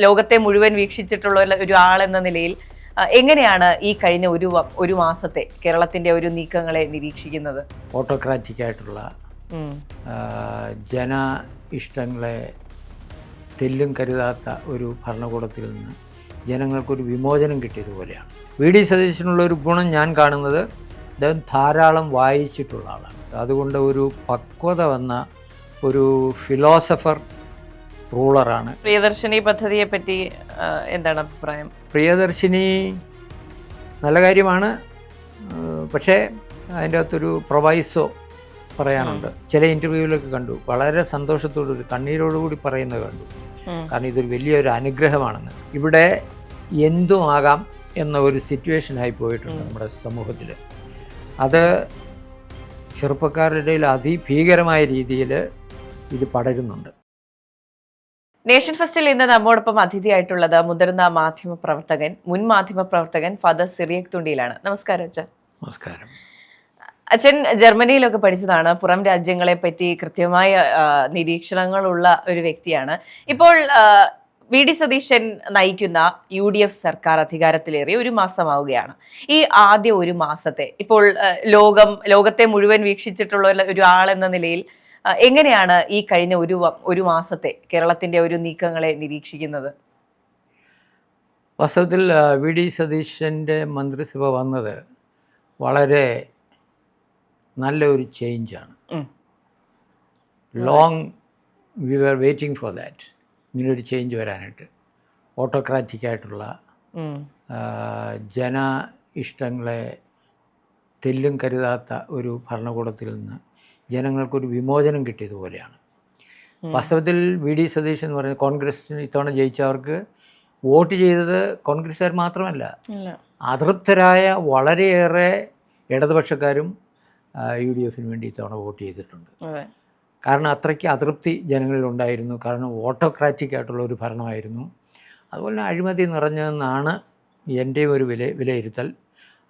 ലോകത്തെ മുഴുവൻ വീക്ഷിച്ചിട്ടുള്ള ഒരു ആളെന്ന നിലയിൽ എങ്ങനെയാണ് ഈ കഴിഞ്ഞ ഒരു മാസത്തെ കേരളത്തിന്റെ ഒരു നീക്കങ്ങളെ നിരീക്ഷിക്കുന്നത്? ഓട്ടോക്രാറ്റിക് ആയിട്ടുള്ള ജന ഇഷ്ടങ്ങളെ തെല്ലും കരുതാത്ത ഒരു ഭരണകൂടത്തിൽ നിന്ന് ജനങ്ങൾക്കൊരു വിമോചനം കിട്ടിയതുപോലെയാണ്. വി ഡി സതീശനുള്ള ഒരു ഗുണം ഞാൻ കാണുന്നത്, അദ്ദേഹം ധാരാളം വായിച്ചിട്ടുള്ള ആളാണ്. അതുകൊണ്ട് ഒരു പക്വത വന്ന ഒരു ഫിലോസഫർ റൂളറാണ്. പ്രിയദർശിനി പദ്ധതിയെ പറ്റി എന്താണ് അഭിപ്രായം? പ്രിയദർശിനി നല്ല കാര്യമാണ്, പക്ഷേ അതിൻ്റെ അകത്തൊരു പ്രൊവൈസോ പറയാനുണ്ട്. ചില ഇൻ്റർവ്യൂവിലൊക്കെ കണ്ടു, വളരെ സന്തോഷത്തോടുകൂടി കണ്ണീരോടുകൂടി പറയുന്നത് കണ്ടു. കാരണം ഇതൊരു വലിയൊരു അനുഗ്രഹമാണെന്ന്. ഇവിടെ എന്തും ആകാം എന്ന ഒരു സിറ്റുവേഷനായി പോയിട്ടുണ്ട് നമ്മുടെ സമൂഹത്തിൽ. അത് ചെറുപ്പക്കാരുടെ ഇടയിൽ അതിഭീകരമായ രീതിയിൽ ഇത് പടരുന്നുണ്ട്. നേഷൻ ഫെസ്റ്റിൽ ഇന്ന് നമ്മോടൊപ്പം അതിഥിയായിട്ടുള്ളത് മുതിർന്ന മുൻ മാധ്യമ പ്രവർത്തകൻ ഫാദർ സിറിയക് തുണ്ടിയിലാണ്. നമസ്കാരം അച്ഛൻ. നമസ്കാരം. അച്ഛൻ ജർമ്മനിയിലൊക്കെ പഠിച്ചതാണ്, പുറം രാജ്യങ്ങളെ പറ്റി കൃത്യമായ നിരീക്ഷണങ്ങളുള്ള ഒരു വ്യക്തിയാണ്. ഇപ്പോൾ വി ഡി സതീശൻ നയിക്കുന്ന UDF സർക്കാർ അധികാരത്തിലേറി ഒരു മാസമാവുകയാണ്. ഈ ആദ്യ ഒരു മാസത്തെ ഇപ്പോൾ ലോകത്തെ മുഴുവൻ വീക്ഷിച്ചിട്ടുള്ള ഒരു ആളെന്ന നിലയിൽ എങ്ങനെയാണ് ഈ കഴിഞ്ഞ ഒരു മാസത്തെ കേരളത്തിന്റെ ഒരു നീക്കങ്ങളെ നിരീക്ഷിക്കുന്നത്? വാസ്തവത്തിൽ വി ഡി സതീശൻ്റെ മന്ത്രിസഭ വന്നത് വളരെ നല്ല ഒരു ചേഞ്ചാണ്. Long we were waiting for that, ഇങ്ങനൊരു ചേഞ്ച് വരാനായിട്ട്. ഓട്ടോക്രാറ്റിക് ആയിട്ടുള്ള ജന ഇഷ്ടങ്ങളെ തെല്ലും കരുതാത്ത ഒരു ഭരണകൂടത്തിൽ നിന്ന് ജനങ്ങൾക്കൊരു വിമോചനം കിട്ടിയതുപോലെയാണ്. വാസ്തവത്തിൽ വി ഡി സതീശൻ എന്ന് പറയുന്നത് കോൺഗ്രസിന് ഇത്തവണ ജയിച്ചവർക്ക് വോട്ട് ചെയ്തത് കോൺഗ്രസ്സുകാർ മാത്രമല്ല, അതൃപ്തരായ വളരെയേറെ ഇടതുപക്ഷക്കാരും UDF വേണ്ടി ഇത്തവണ വോട്ട് ചെയ്തിട്ടുണ്ട്. കാരണം അത്രയ്ക്ക് അതൃപ്തി ജനങ്ങളിലുണ്ടായിരുന്നു. കാരണം ഓട്ടോക്രാറ്റിക് ആയിട്ടുള്ള ഒരു ഭരണമായിരുന്നു. അതുപോലെ അഴിമതി നിറഞ്ഞതെന്നാണ് എൻ്റെ ഒരു വിലയിരുത്തൽ.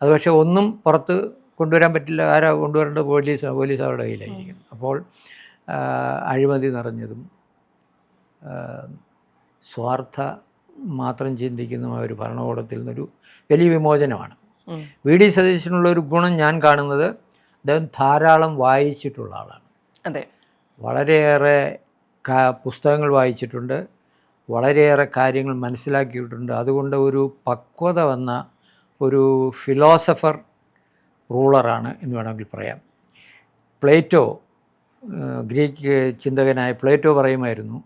അത് പക്ഷേ ഒന്നും പുറത്ത് കൊണ്ടുവരാൻ പറ്റില്ല. ആരാ കൊണ്ടുവരേണ്ടത്? പോലീസ് അവരുടെ കയ്യിലായിരിക്കും. അപ്പോൾ അഴിമതി നിറഞ്ഞതും സ്വാർത്ഥ മാത്രം ചിന്തിക്കുന്ന ഒരു ഭരണകൂടത്തിൽ നിന്നൊരു വലിയ വിമോചനമാണ്. വി ഡി സതീശനുള്ള ഒരു ഗുണം ഞാൻ കാണുന്നത്, അദ്ദേഹം ധാരാളം വായിച്ചിട്ടുള്ള ആളാണ്. അതെ, വളരെയേറെ പുസ്തകങ്ങൾ വായിച്ചിട്ടുണ്ട്, വളരെയേറെ കാര്യങ്ങൾ മനസ്സിലാക്കിയിട്ടുണ്ട്. അതുകൊണ്ട് ഒരു പക്വത വന്ന ഒരു ഫിലോസഫർ റൂളറാണ് എന്ന് വേണമെങ്കിൽ പറയാം. പ്ലേറ്റോ, ഗ്രീക്ക് ചിന്തകനായ പ്ലേറ്റോ പറയുമായിരുന്നു,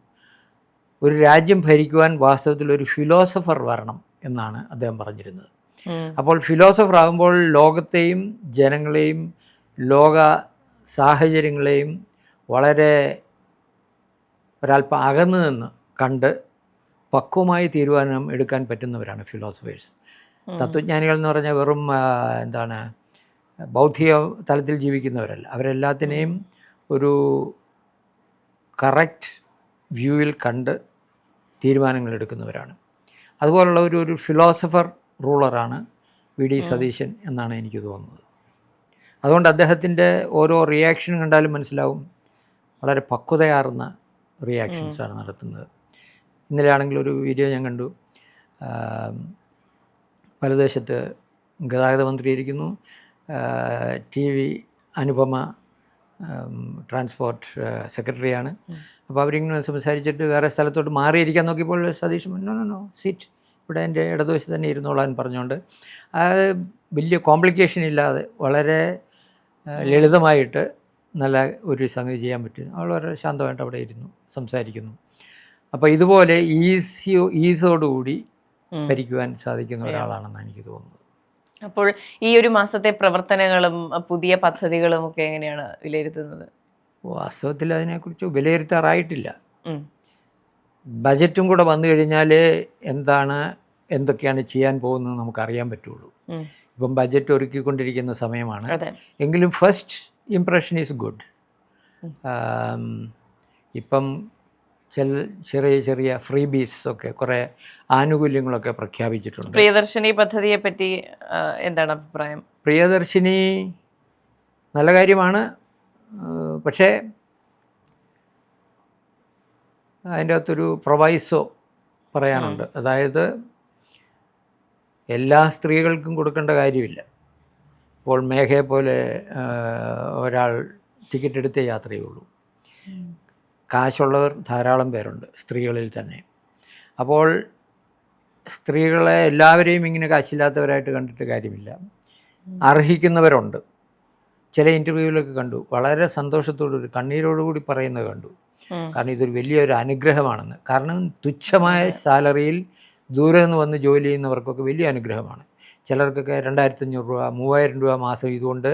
ഒരു രാജ്യം ഭരിക്കുവാൻ വാസ്തവത്തിൽ ഒരു ഫിലോസഫർ വരണം എന്നാണ് അദ്ദേഹം പറഞ്ഞിരുന്നത്. അപ്പോൾ ഫിലോസഫർ ആകുമ്പോൾ ലോകത്തെയും ജനങ്ങളെയും ലോക സാഹചര്യങ്ങളെയും വളരെ ഒരല്പം അകന്നു നിന്ന് കണ്ട് പക്വമായി തീരുമാനം എടുക്കാൻ പറ്റുന്നവരാണ് ഫിലോസഫേഴ്സ്. തത്വജ്ഞാനികൾ എന്ന് പറഞ്ഞാൽ വെറും ബൗദ്ധിക തലത്തിൽ ജീവിക്കുന്നവരല്ല. അവരെല്ലാത്തിനെയും ഒരു കറക്റ്റ് വ്യൂവിൽ കണ്ട് തീരുമാനങ്ങൾ എടുക്കുന്നവരാണ്. അതുപോലുള്ള ഒരു ഫിലോസഫർ റൂളറാണ് വി ഡി സതീശൻ എന്നാണ് എനിക്ക് തോന്നുന്നത്. അതുകൊണ്ട് അദ്ദേഹത്തിൻ്റെ ഓരോ റിയാക്ഷൻ കണ്ടാലും മനസ്സിലാവും, വളരെ പക്വതയാർന്ന റിയാക്ഷൻസാണ് നടത്തുന്നത്. ഇന്നലെ ആണെങ്കിൽ ഒരു വീഡിയോ ഞാൻ കണ്ടു, വലതുവശത്ത് ഗതാഗത മന്ത്രി ഇരിക്കുന്നു, TV അനുപമ ട്രാൻസ്പോർട്ട് സെക്രട്ടറിയാണ്. അപ്പോൾ അവരിങ്ങനെ സംസാരിച്ചിട്ട് വേറെ സ്ഥലത്തോട്ട് മാറിയിരിക്കാൻ നോക്കിയപ്പോൾ സതീഷ് നോ സീറ്റ് ഇവിടെ എൻ്റെ ഇടതുവശത്ത് തന്നെ ഇരുന്നോളാൻ പറഞ്ഞുകൊണ്ട് വലിയ കോംപ്ലിക്കേഷൻ ഇല്ലാതെ വളരെ ലളിതമായിട്ട് നല്ല ഒരു സംഗതി ചെയ്യാൻ പറ്റും. അവൾ വളരെ ശാന്തമായിട്ട് അവിടെ ഇരുന്നു സംസാരിക്കുന്നു. അപ്പോൾ ഇതുപോലെ ഈസോടുകൂടി ഭരിക്കുവാൻ സാധിക്കുന്ന ഒരാളാണെന്നാണ് എനിക്ക് തോന്നുന്നത്. അപ്പോൾ ഈ ഒരു മാസത്തെ പ്രവർത്തനങ്ങളും പുതിയ പദ്ധതികളും ഒക്കെ എങ്ങനെയാണ് വിലയിരുത്തുന്നത്? വാസ്തവത്തിൽ അതിനെക്കുറിച്ച് വിലയിരുത്താറായിട്ടില്ല. ബജറ്റും കൂടെ വന്നു കഴിഞ്ഞാൽ എന്തൊക്കെയാണ് ചെയ്യാൻ പോകുന്നത് നമുക്കറിയാൻ പറ്റുള്ളൂ. ഇപ്പം ബജറ്റ് ഒരുക്കിക്കൊണ്ടിരിക്കുന്ന സമയമാണ്. എങ്കിലും ഫസ്റ്റ് ഇംപ്രഷൻ ഈസ് ഗുഡ്. ഇപ്പം ചെറിയ ചെറിയ ഫ്രീബീസ് ഒക്കെ കുറേ ആനുകൂല്യങ്ങളൊക്കെ പ്രഖ്യാപിച്ചിട്ടുണ്ട്. പ്രിയദർശിനി പദ്ധതിയെ പറ്റി എന്താണ് അഭിപ്രായം? പ്രിയദർശിനി നല്ല കാര്യമാണ്, പക്ഷേ അതിൻ്റെ അകത്തൊരു പ്രൊവൈസോ പറയാനുണ്ട്. അതായത് എല്ലാ സ്ത്രീകൾക്കും കൊടുക്കേണ്ട കാര്യമില്ല. ഇപ്പോൾ മേഘയെ പോലെ ഒരാൾ ടിക്കറ്റ് എടുത്തേ യാത്ര ചെയ്യുള്ളൂ. കാശുള്ളവർ ധാരാളം പേരുണ്ട് സ്ത്രീകളിൽ തന്നെ. അപ്പോൾ സ്ത്രീകളെ എല്ലാവരെയും ഇങ്ങനെ കാശില്ലാത്തവരായിട്ട് കണ്ടിട്ട് കാര്യമില്ല. അർഹിക്കുന്നവരുണ്ട്. ചില ഇൻ്റർവ്യൂവിലൊക്കെ കണ്ടു, വളരെ സന്തോഷത്തോടുകൂടി കണ്ണീരോടുകൂടി പറയുന്നത് കണ്ടു. കാരണം ഇതൊരു വലിയൊരു അനുഗ്രഹമാണെന്ന്. കാരണം തുച്ഛമായ സാലറിയിൽ ദൂരെ നിന്ന് വന്ന് ജോലി ചെയ്യുന്നവർക്കൊക്കെ വലിയ അനുഗ്രഹമാണ്. ചിലർക്കൊക്കെ 2500 രൂപ 3000 രൂപ മാസം ഇതുകൊണ്ട്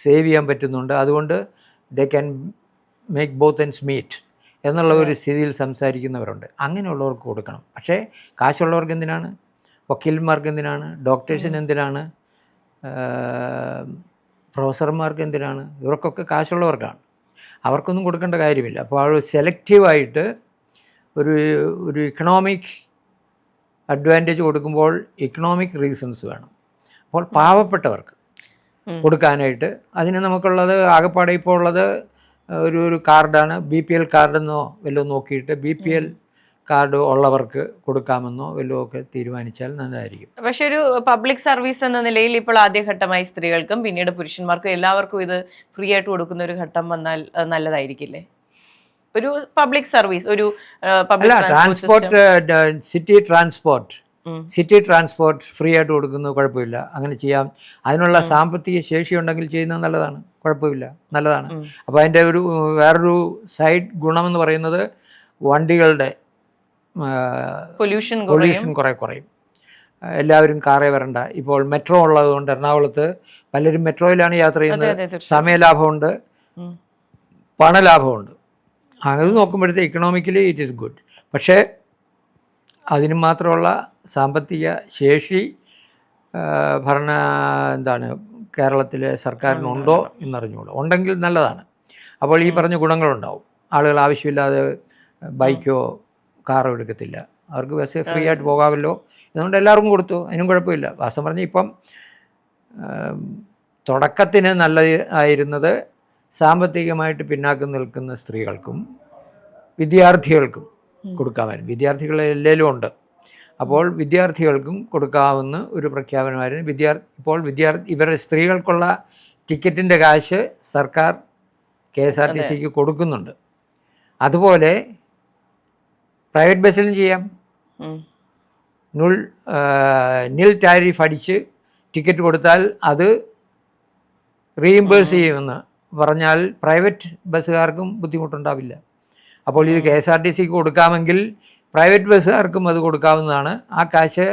സേവ് ചെയ്യാൻ പറ്റുന്നുണ്ട്. അതുകൊണ്ട് they can make both ends meet എന്നുള്ള ഒരു സ്ഥിതിയിൽ സംസാരിക്കുന്നവരുണ്ട്. അങ്ങനെയുള്ളവർക്ക് കൊടുക്കണം. പക്ഷേ കാശുള്ളവർക്ക് എന്തിനാണ്? വക്കീലന്മാർക്ക് എന്തിനാണ്? ഡോക്ടേഴ്സിന് എന്തിനാണ്? പ്രൊഫസർമാർക്ക് എന്തിനാണ്? ഇവർക്കൊക്കെ കാശുള്ളവർക്കാണ്. അവർക്കൊന്നും കൊടുക്കേണ്ട കാര്യമില്ല. അപ്പോൾ അവർ സെലക്റ്റീവായിട്ട് ഒരു ഇക്കണോമിക് അഡ്വാൻറ്റേജ് കൊടുക്കുമ്പോൾ ഇക്കണോമിക് റീസൺസ് വേണം. അപ്പോൾ പാവപ്പെട്ടവർക്ക് കൊടുക്കാനായിട്ട് അതിന് നമുക്കുള്ളത് ആകെപ്പാടെ ഇപ്പോൾ ഉള്ളത് ഒരു കാർഡാണ്. BPL കാർഡെന്നോ വല്ലതും നോക്കിയിട്ട് BPL കാർഡ് ഉള്ളവർക്ക് കൊടുക്കാമെന്നോ വല്ലതും ഒക്കെ തീരുമാനിച്ചാൽ നല്ലതായിരിക്കും. പക്ഷെ ഒരു പബ്ലിക് സർവീസ് എന്ന നിലയിൽ ഇപ്പോൾ ആദ്യഘട്ടമായി സ്ത്രീകൾക്കും പിന്നീട് പുരുഷന്മാർക്കും എല്ലാവർക്കും ഇത് ഫ്രീ ആയിട്ട് കൊടുക്കുന്ന ഒരു ഘട്ടം വന്നാൽ നല്ലതായിരിക്കില്ലേ? ഒരു പബ്ലിക് സർവീസ്, ഒരു സിറ്റി ട്രാൻസ്പോർട്ട് ഫ്രീ ആയിട്ട് കൊടുക്കുന്നത് കുഴപ്പമില്ല. അങ്ങനെ ചെയ്യാം. അതിനുള്ള സാമ്പത്തിക ശേഷി ഉണ്ടെങ്കിൽ ചെയ്യുന്നത് നല്ലതാണ്, കുഴപ്പമില്ല, നല്ലതാണ്. അപ്പോൾ അതിൻ്റെ വേറൊരു സൈഡ് ഗുണമെന്ന് പറയുന്നത് വണ്ടികളുടെ പൊല്യൂഷൻ കുറേ കുറയും. എല്ലാവരും കാറേ വരണ്ട. ഇപ്പോൾ മെട്രോ ഉള്ളതുകൊണ്ട് എറണാകുളത്ത് പലരും മെട്രോയിലാണ് യാത്ര ചെയ്യുന്നത്. സമയലാഭമുണ്ട്, പണലാഭമുണ്ട്. അത് നോക്കുമ്പോഴത്തെ ഇക്കണോമിക്കലി ഇറ്റ് ഈസ് ഗുഡ്. പക്ഷേ അതിന് മാത്രമുള്ള സാമ്പത്തിക ശേഷി കേരളത്തിലെ സർക്കാരിനുണ്ടോ എന്നറിഞ്ഞുകൂടാ. ഉണ്ടെങ്കിൽ നല്ലതാണ്. അപ്പോൾ ഈ പറഞ്ഞ ഗുണങ്ങളുണ്ടാവും. ആളുകൾ ആവശ്യമില്ലാതെ ബൈക്കോ കാറോ എടുക്കത്തില്ല. അവർക്ക് ബസ് ഫ്രീ ആയിട്ട് പോകാമല്ലോ. അതുകൊണ്ട് എല്ലാവർക്കും കൊടുത്തു, അതിനും കുഴപ്പമില്ല. വാസ്തവം പറഞ്ഞാൽ ഇപ്പം തുടക്കത്തിന് നല്ലതായിരുന്നത് സാമ്പത്തികമായിട്ട് പിന്നാക്കം നിൽക്കുന്ന സ്ത്രീകൾക്കും വിദ്യാർത്ഥികൾക്കും കൊടുക്കാമായിരുന്നു. വിദ്യാർത്ഥികൾ എല്ലാവരും ഉണ്ട്. അപ്പോൾ വിദ്യാർത്ഥികൾക്കും കൊടുക്കാവുന്ന ഒരു പ്രഖ്യാപനമായിരുന്നു. ഇപ്പോൾ ഇവരുടെ സ്ത്രീകൾക്കുള്ള ടിക്കറ്റിൻ്റെ കാശ് സർക്കാർ KSRTCക്ക് കൊടുക്കുന്നുണ്ട്. അതുപോലെ പ്രൈവറ്റ് ബസ്സിലും ചെയ്യാം. നിൽ ടാരിഫ് അടിച്ച് ടിക്കറ്റ് കൊടുത്താൽ അത് റീഇംബേഴ്സ് ചെയ്യുമെന്ന് പറഞ്ഞാൽ പ്രൈവറ്റ് ബസ്സുകാർക്കും ബുദ്ധിമുട്ടുണ്ടാവില്ല. അപ്പോൾ ഇത് KSRTCക്ക് കൊടുക്കാമെങ്കിൽ പ്രൈവറ്റ് ബസ്സുകാർക്കും അത് കൊടുക്കാവുന്നതാണ്. ആ കാശ്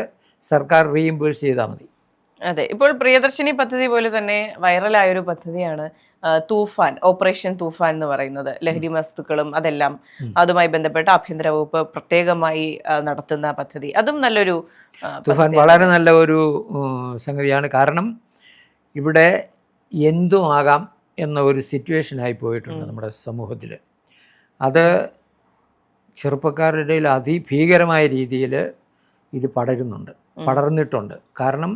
സർക്കാർ റീഇംബേഴ്സ് ചെയ്താൽ മതി. അതെ, ഇപ്പോൾ പ്രിയദർശിനി പദ്ധതി പോലെ തന്നെ വൈറലായൊരു പദ്ധതിയാണ് തൂഫാൻ, ഓപ്പറേഷൻ തൂഫാൻ എന്ന് പറയുന്നത്. ലഹരി വസ്തുക്കളും അതെല്ലാം അതുമായി ബന്ധപ്പെട്ട ആഭ്യന്തര വകുപ്പ് പ്രത്യേകമായി നടത്തുന്ന പദ്ധതി. അതും നല്ലൊരു തൂഫാൻ വളരെ നല്ല ഒരു സംഗതിയാണ്. കാരണം ഇവിടെ എന്തും ആകാം എന്ന ഒരു സിറ്റുവേഷനായി പോയിട്ടുണ്ട് നമ്മുടെ സമൂഹത്തിൽ. അത് ചെറുപ്പക്കാരുടെ ഇടയിൽ അതിഭീകരമായ രീതിയിൽ ഇത് പടർന്നിട്ടുണ്ട്. കാരണം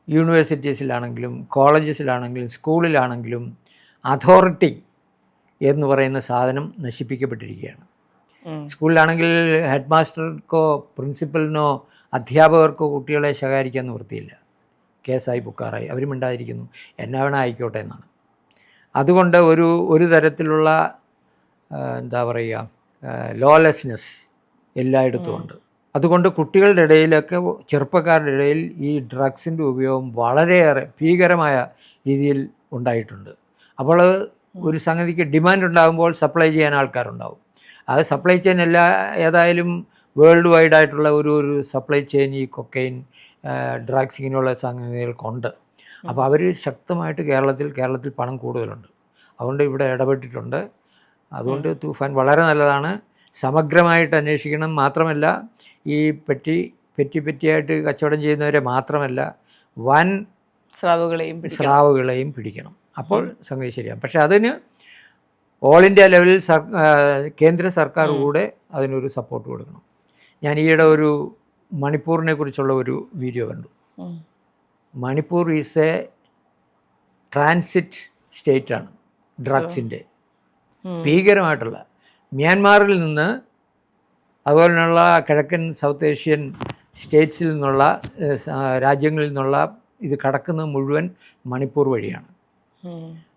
യൂണിവേഴ്സിറ്റീസിലാണെങ്കിലും കോളേജസിലാണെങ്കിലും സ്കൂളിലാണെങ്കിലും അതോറിറ്റി എന്ന് പറയുന്ന സാധനം നശിപ്പിക്കപ്പെട്ടിരിക്കുകയാണ്. സ്കൂളിലാണെങ്കിൽ ഹെഡ് മാസ്റ്റർക്കോ പ്രിൻസിപ്പലിനോ അധ്യാപകർക്കോ കുട്ടികളെ ശകാരിക്കാൻ നിവൃത്തിയില്ല. കേസായി ബുക്കാറായി, അവരും ഉണ്ടായിരിക്കുന്നു, എന്നാ വേണം ആയിക്കോട്ടെ എന്നാണ്. അതുകൊണ്ട് ഒരു തരത്തിലുള്ള ലോലെസ്നെസ് എല്ലായിടത്തും ഉണ്ട്. അതുകൊണ്ട് കുട്ടികളുടെ ഇടയിലൊക്കെ ചെറുപ്പക്കാരുടെ ഇടയിൽ ഈ ഡ്രഗ്സിൻ്റെ ഉപയോഗം വളരെയേറെ ഭീകരമായ രീതിയിൽ ഉണ്ടായിട്ടുണ്ട്. അപ്പോൾ ഒരു സംഗതിക്ക് ഡിമാൻഡ് ഉണ്ടാകുമ്പോൾ സപ്ലൈ ചെയ്യാൻ ആൾക്കാരുണ്ടാവും. അത് സപ്ലൈ ചെയിൻ ഏതായാലും വേൾഡ് വൈഡ് ആയിട്ടുള്ള ഒരു സപ്ലൈ ചെയിൻ ഈ കൊക്കൈൻ ഡ്രഗ്സ് ഇങ്ങനെയുള്ള സംഗതികൾക്കുണ്ട്. അപ്പോൾ അവർ ശക്തമായിട്ട് കേരളത്തിൽ പണം കൂടുതലുണ്ട്. അതുകൊണ്ട് ഇവിടെ ഇടപെട്ടിട്ടുണ്ട്. അതുകൊണ്ട് തൂഫാൻ വളരെ നല്ലതാണ്. സമഗ്രമായിട്ട് അന്വേഷിക്കണം. മാത്രമല്ല ഈ പെറ്റിയായിട്ട് കച്ചവടം ചെയ്യുന്നവരെ മാത്രമല്ല വൻ സ്രാവുകളെയും പിടിക്കണം. അപ്പോൾ സംഗതി ശരിയാണ്. പക്ഷെ അതിന് ഓൾ ഇന്ത്യ ലെവലിൽ കേന്ദ്ര സർക്കാർ കൂടെ അതിനൊരു സപ്പോർട്ട് കൊടുക്കണം. ഞാൻ ഈയിടെ ഒരു മണിപ്പൂരിനെ കുറിച്ചുള്ള ഒരു വീഡിയോ കണ്ടു. മണിപ്പൂർ ഈസ് എ ട്രാൻസിറ്റ് സ്റ്റേറ്റാണ് ഡ്രഗ്സിൻ്റെ. ഭീകരമായിട്ടുള്ള മ്യാൻമാറിൽ നിന്ന് അതുപോലെയുള്ള കിഴക്കൻ സൗത്ത് ഏഷ്യൻ സ്റ്റേറ്റ്സിൽ നിന്നുള്ള രാജ്യങ്ങളിൽ നിന്നുള്ള ഇത് കടക്കുന്നത് മുഴുവൻ മണിപ്പൂർ വഴിയാണ്.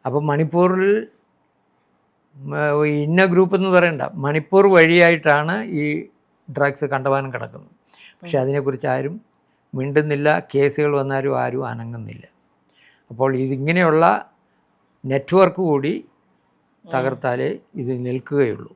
അപ്പം മണിപ്പൂരിൽ ഇന്ന ഗ്രൂപ്പ് എന്ന് പറയണ്ട, മണിപ്പൂർ വഴിയായിട്ടാണ് ഈ ഡ്രഗ്സ് കണ്ടമാനം കിടക്കുന്നത്. പക്ഷെ അതിനെക്കുറിച്ച് ആരും മിണ്ടുന്നില്ല, കേസുകൾ വന്നാലും ആരും അനങ്ങുന്നില്ല. അപ്പോൾ ഇതിങ്ങനെയുള്ള നെറ്റ്വർക്ക് കൂടി തകർത്താലേ ഇത് നിൽക്കുകയുള്ളൂ.